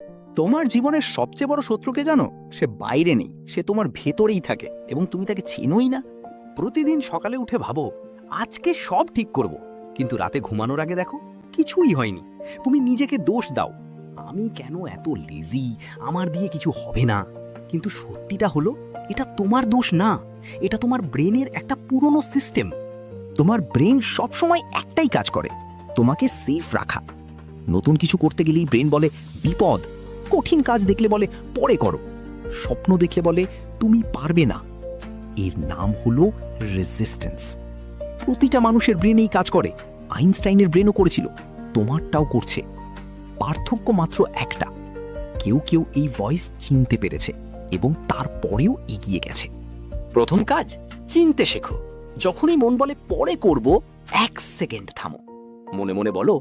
তোমার জীবনের সবচেয়ে বড় শত্রুকে জানো? সে বাইরে নেই, সে তোমার ভেতরেই থাকে এবং তুমি তাকে চেনোই না। প্রতিদিন সকালে উঠে ভাবো আজকে সব ঠিক করব, কিন্তু রাতে ঘুমানোর আগে দেখো কিছুই হয়নি। তুমি নিজেকে দোষ দাও, আমি কেন এত লেজি, আমার দিয়ে কিছু হবে না। কিন্তু সত্যিটা হলো এটা তোমার দোষ না, এটা তোমার ব্রেনের একটা পুরনো সিস্টেম। তোমার ব্রেন সবসময় একটাই কাজ করে, তোমাকে সেফ রাখা। নতুন কিছু করতে গেলেই ব্রেন বলে বিপদ, কঠিন কাজ দেখলে বলে পরে করো, স্বপ্ন দেখলে বলে তুমি পারবে না। এর নাম হলো রেজিস্ট্যান্স। প্রতিটা মানুষের ব্রেন এই কাজ করে। আইনস্টাইনের ব্রেনও করেছিল, তোমারটাও করছে। পার্থক্য মাত্র একটা, কেউ কেউ এই ভয়েস চিনতে পেরেছে এবং তারপরেও এগিয়ে গেছে। প্রথম কাজ, চিনতে শেখো। যখনই মন বলে পরে করব, 1 সেকেন্ড থামো। মনে মনে বলো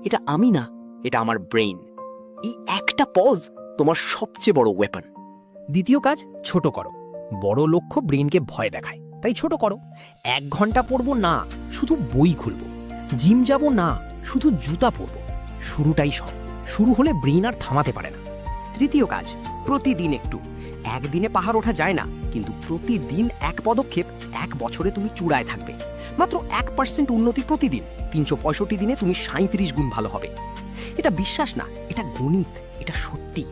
এটা আমি না, এটা আমার ব্রেইন। এই একটা পজ তোমার সবচেয়ে বড় ওয়েপন। দ্বিতীয় কাজ, ছোট করো। বড় লক্ষ্য ব্রেনকে ভয় দেখায়, তাই ছোট করো। 1 ঘন্টা পড়বো না, শুধু বই খুলবো। জিম যাব না, শুধু জুতা পরবো। শুরুটাই সব, শুরু হলে ব্রেন আর থামাতে পারে না। তৃতীয় কাজ, প্রতিদিন একটু। একদিনে পাহাড় ওঠা যায় না, কিন্তু প্রতিদিন 1 পদক্ষেপ, 1 বছরে তুমি চূড়ায় থাকবে। মাত্র 1% উন্নতি প্রতিদিন, 365 দিনে তুমি 37 গুণ ভালো হবে। এটা বিশ্বাস না, এটা গণিত, এটা সত্যি।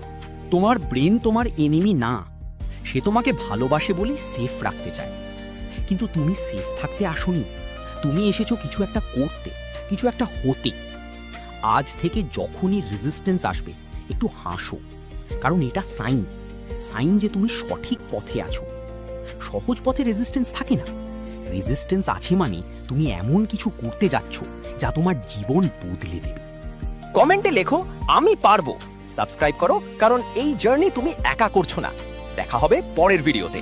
তোমার ব্রেন তোমার এনিমি না, সে তোমাকে ভালোবাসে বলেই সেফ রাখতে চায়। কিন্তু তুমি সেফ থাকতে আসোনি, তুমি এসেছো কিছু একটা করতে, কিছু একটা হতে। আজ থেকে যখনই রেজিস্ট্যান্স আসবে একটু হাসো, কারণ এটা সাইন, সাইন যে তুমি সঠিক পথে আছো। সহজ পথে রেজিস্ট্যান্স থাকে না, রেজিস্ট্যান্স আছে মানে তুমি এমন কিছু করতে যাচ্ছ যা তোমার জীবন বদলে দেবে। কমেন্টে লেখো আমি পারবো, সাবস্ক্রাইব করো, কারণ এই জার্নি তুমি একা করছো না। দেখা হবে পরের ভিডিওতে।